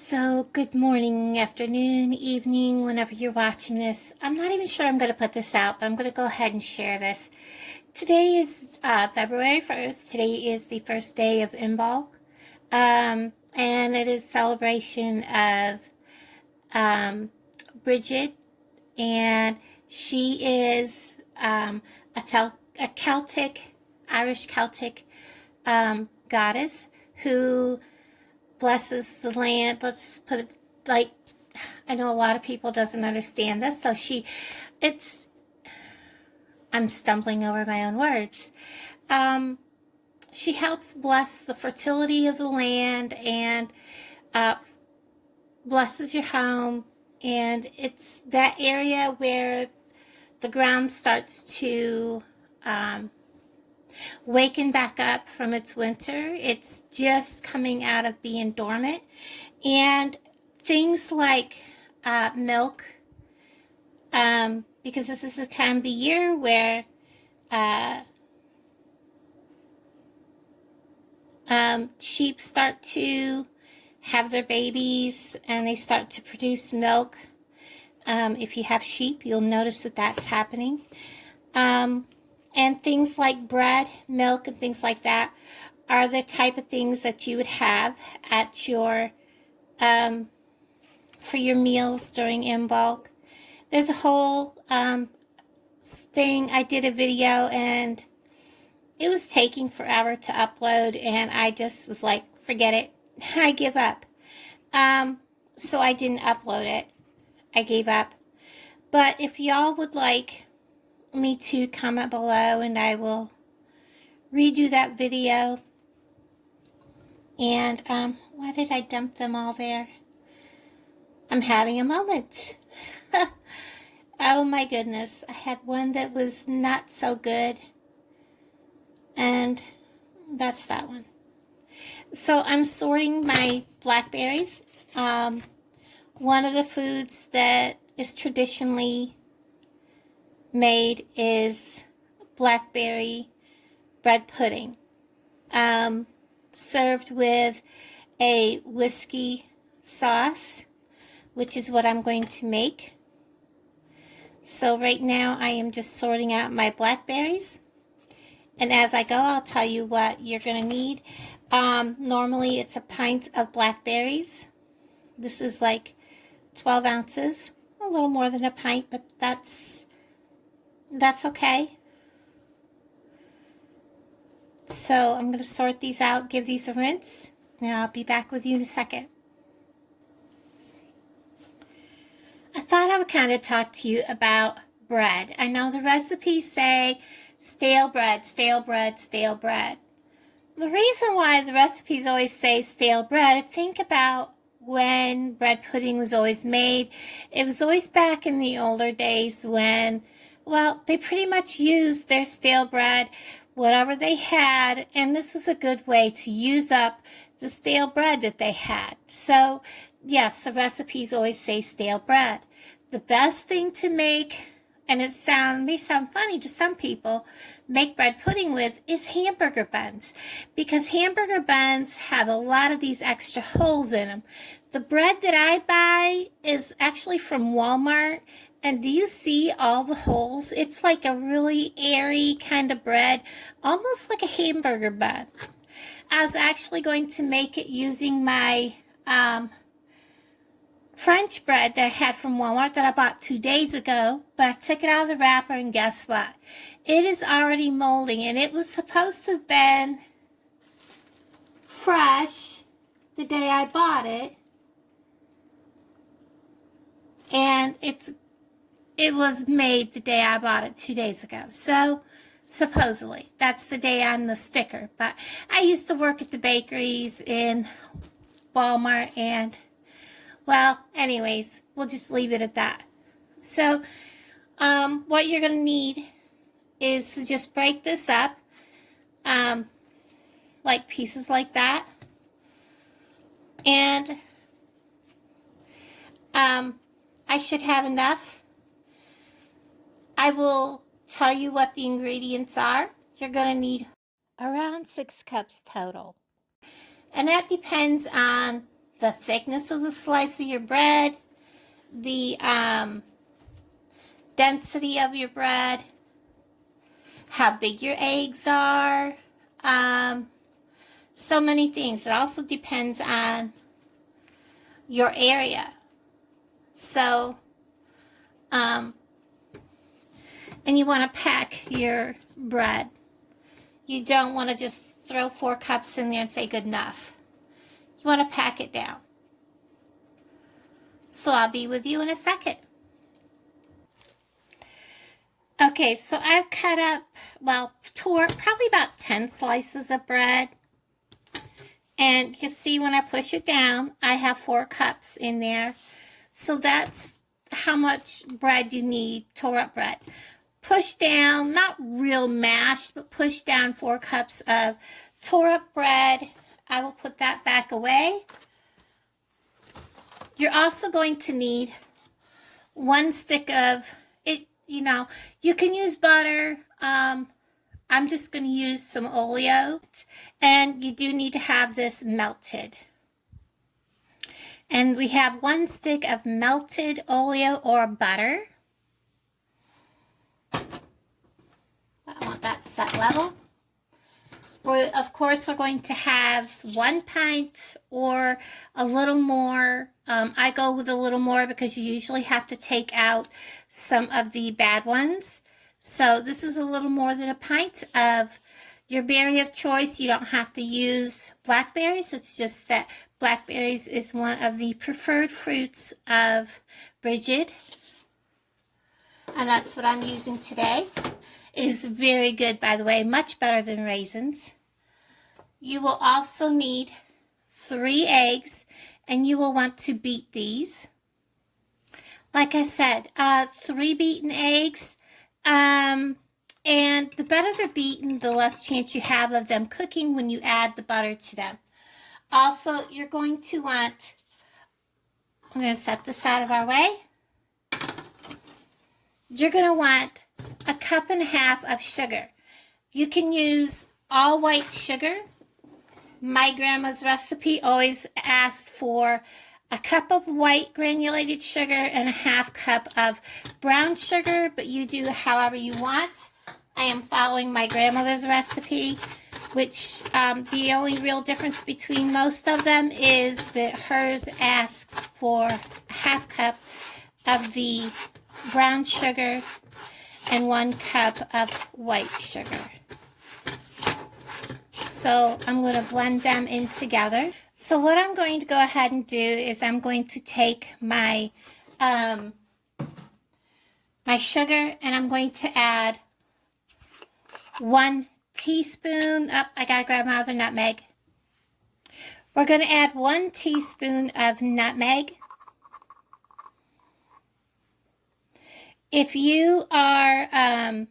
So, good morning, afternoon, evening, whenever you're watching this. I'm not even sure I'm going to put this out, but I'm going to go ahead and share this. Today is February 1st. Today is the first day of Imbolc. And it is celebration of Bridget. And she is a Celtic, Irish Celtic goddess who blesses the land. Let's put it like, I know a lot of people doesn't understand this, so I'm stumbling over my own words. She helps bless the fertility of the land and blesses your home, and it's that area where the ground starts to waking back up from its winter. It's just coming out of being dormant. And things like milk, because this is the time of the year where sheep start to have their babies and they start to produce milk. If you have sheep, you'll notice that that's happening. And things like bread, milk, and things like that are the type of things that you would have at your, for your meals during Imbolc. There's a whole thing. I did a video and it was taking forever to upload, and I just was like, forget it. I give up. So I didn't upload it. I gave up. But if y'all would like me to, comment below and I will redo that video. And why did I dump them all there? I'm having a moment. Oh my goodness, I had one that was not so good, and that's that one. So I'm sorting my blackberries. One of the foods that is traditionally made is blackberry bread pudding, served with a whiskey sauce, which is what I'm going to make. So right now I am just sorting out my blackberries, and as I go I'll tell you what you're going to need. Normally it's a pint of blackberries. This is like 12 ounces, a little more than a pint, but that's okay. So I'm going to sort these out, give these a rinse, and I'll be back with you in a second. I thought I would kind of talk to you about bread. I know the recipes say stale bread, stale bread, stale bread. The reason why the recipes always say stale bread, think about when bread pudding was always made. It was always back in the older days when, well, they pretty much used their stale bread, whatever they had, and this was a good way to use up the stale bread that they had. So, yes, the recipes always say stale bread. The best thing to make, and it may sound funny to some people, make bread pudding with is hamburger buns, because hamburger buns have a lot of these extra holes in them. The bread that I buy is actually from Walmart, and do you see all the holes? It's like a really airy kind of bread, almost like a hamburger bun. I was actually going to make it using my French bread that I had from Walmart that I bought 2 days ago, but I took it out of the wrapper, and guess what? It is already molding, and it was supposed to have been fresh the day I bought it, and it was made the day I bought it 2 days ago. So supposedly that's the day on the sticker, but I used to work at the bakeries in Walmart, and well, anyways, we'll just leave it at that. So what you're going to need is to just break this up like pieces like that, and I should have enough. I will tell you what the ingredients are. You're going to need around 6 cups total, and that depends on the thickness of the slice of your bread, the density of your bread, how big your eggs are, so many things. It also depends on your area. So, and you want to pack your bread. You don't want to just throw 4 cups in there and say good enough. You want to pack it down. So I'll be with you in a second. Okay, so I've cut up, well, tore probably about 10 slices of bread. And you can see when I push it down, I have 4 cups in there. So that's how much bread you need, tore up bread. Push down, not real mashed, but push down 4 cups of tore up bread. I will put that back away. You're also going to need 1 stick of it. You know, you can use butter. I'm just going to use some oleo. And you do need to have this melted. And we have 1 stick of melted oleo or butter. I want that set level. Of course, we're going to have 1 pint or a little more. I go with a little more because you usually have to take out some of the bad ones. So this is a little more than a pint of your berry of choice. You don't have to use blackberries. It's just that blackberries is one of the preferred fruits of Bridget. And that's what I'm using today. It is very good, by the way, much better than raisins. You will also need 3 eggs, and you will want to beat these. Like I said, 3 beaten eggs, and the better they're beaten, the less chance you have of them cooking when you add the butter to them. Also, you're going to want, I'm going to set this out of our way. You're going to want 1.5 cups of sugar. You can use all white sugar. My grandma's recipe always asked for 1 cup of white granulated sugar and 1/2 cup of brown sugar, but you do however you want. I am following my grandmother's recipe, which the only real difference between most of them is that hers asks for 1/2 cup of the brown sugar and 1 cup of white sugar. So I'm going to blend them in together. So what I'm going to go ahead and do is I'm going to take my my sugar, and I'm going to add 1 teaspoon. I gotta grab my other nutmeg. We're going to add 1 teaspoon of nutmeg. If you are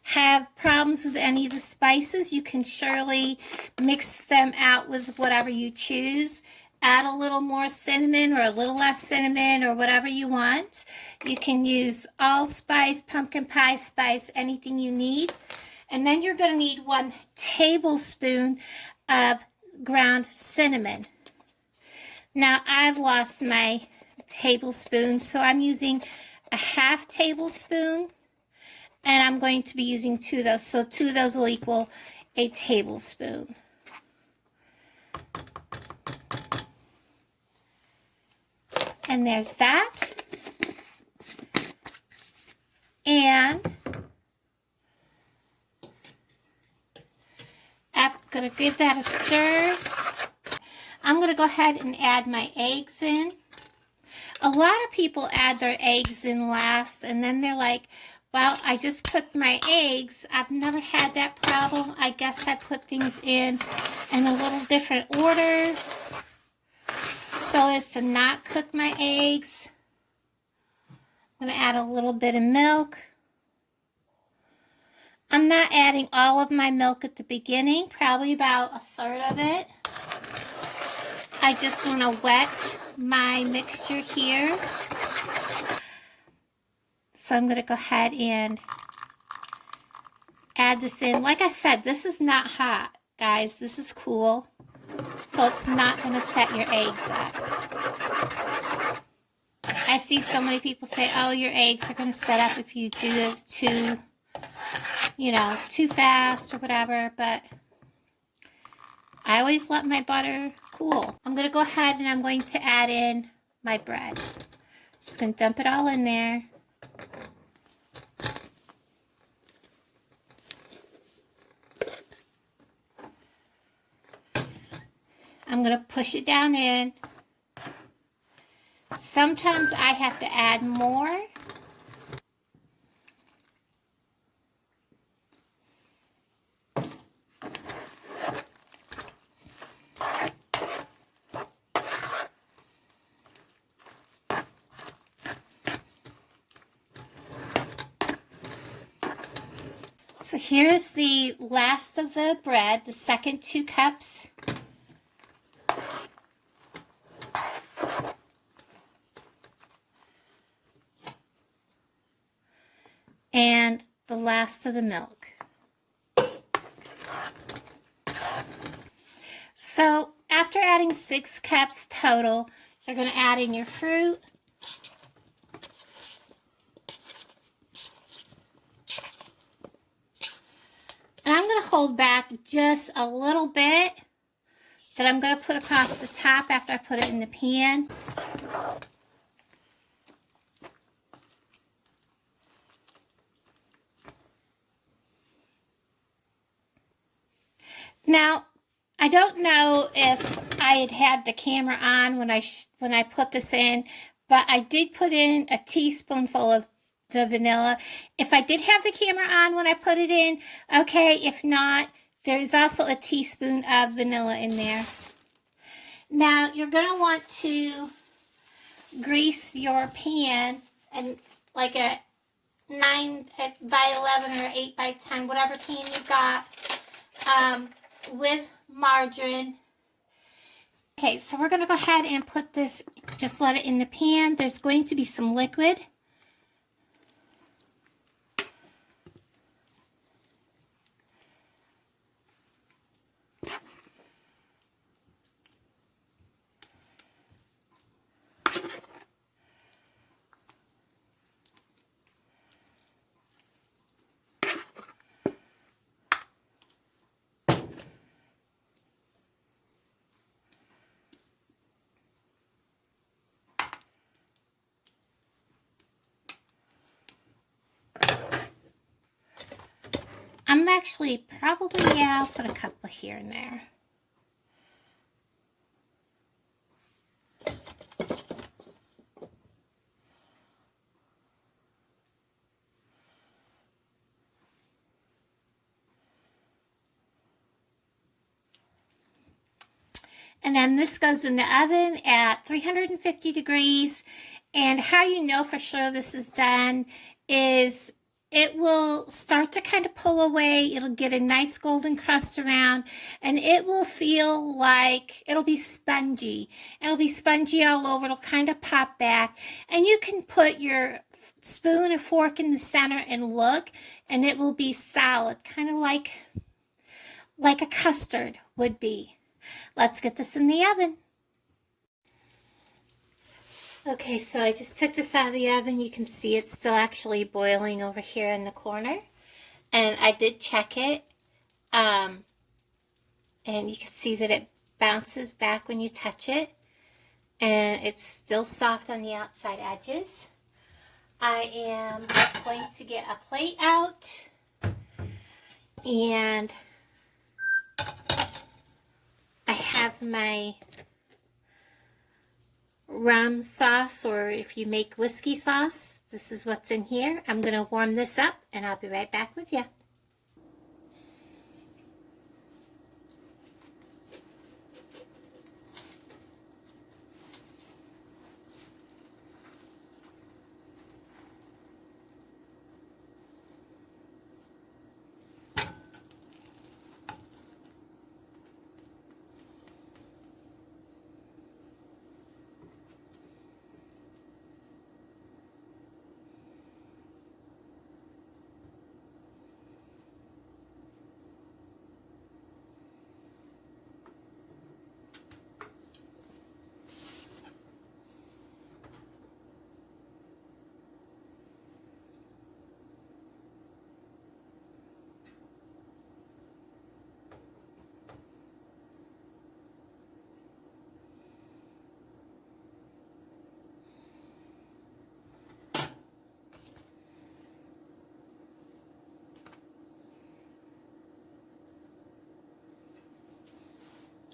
have problems with any of the spices, you can surely mix them out with whatever you choose. Add a little more cinnamon or a little less cinnamon or whatever you want. You can use allspice, pumpkin pie spice, anything you need. And then you're going to need 1 tablespoon of ground cinnamon. Now I've lost my tablespoon, so I'm using 1/2 tablespoon. And I'm going to be using 2 of those. So 2 of those will equal a tablespoon. And there's that. And I'm going to give that a stir. I'm going to go ahead and add my eggs in. A lot of people add their eggs in last, and then they're like, well, I just cooked my eggs. I've never had that problem. I guess I put things in a little different order so as to not cook my eggs. I'm going to add a little bit of milk. I'm not adding all of my milk at the beginning, probably about 1/3 of it. I just want to wet my mixture here. So I'm going to go ahead and add this in. Like I said, this is not hot, guys. This is cool. so it's not going to set your eggs up. I see so many people say, oh, your eggs are going to set up if you do this too, you know, too fast or whatever, but I always let my butter cool. I'm going to go ahead and I'm going to add in my bread. Just going to dump it all in there. I'm going to push it down in. Sometimes I have to add more. So here's the last of the bread, the second 2 cups. And the last of the milk. So after adding 6 cups total, you're going to add in your fruit. And I'm going to hold back just a little bit that I'm going to put across the top after I put it in the pan. Now, I don't know if I had the camera on when I put this in, but I did put in a teaspoonful of the vanilla. If I did have the camera on when I put it in, okay. If not, there's also a teaspoon of vanilla in there. Now, you're going to want to grease your pan, and like a 9 by 11 or 8 by 10, whatever pan you got, with margarine. Okay, so we're going to go ahead and put this, just let it in the pan. There's going to be some liquid. I'm actually probably, yeah, I'll put a couple here and there. And then this goes in the oven at 350 degrees. And how you know for sure this is done is it will start to kind of pull away. It'll get a nice golden crust around, and it will feel like it'll be spongy. It'll be spongy all over. It'll kind of pop back. And you can put your spoon and fork in the center and look, and it will be solid, kind of like a custard would be. Let's get this in the oven. Okay, so I just took this out of the oven. You can see it's still actually boiling over here in the corner. And I did check it. And you can see that it bounces back when you touch it. And it's still soft on the outside edges. I am going to get a plate out. And I have my rum sauce, or if you make whiskey sauce, this is what's in here. I'm going to warm this up and I'll be right back with you.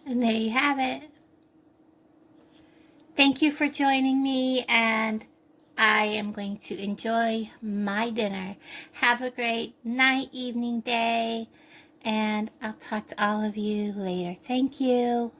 And there you have it. Thank you for joining me, and I am going to enjoy my dinner. Have a great night, evening, day, and I'll talk to all of you later. Thank you.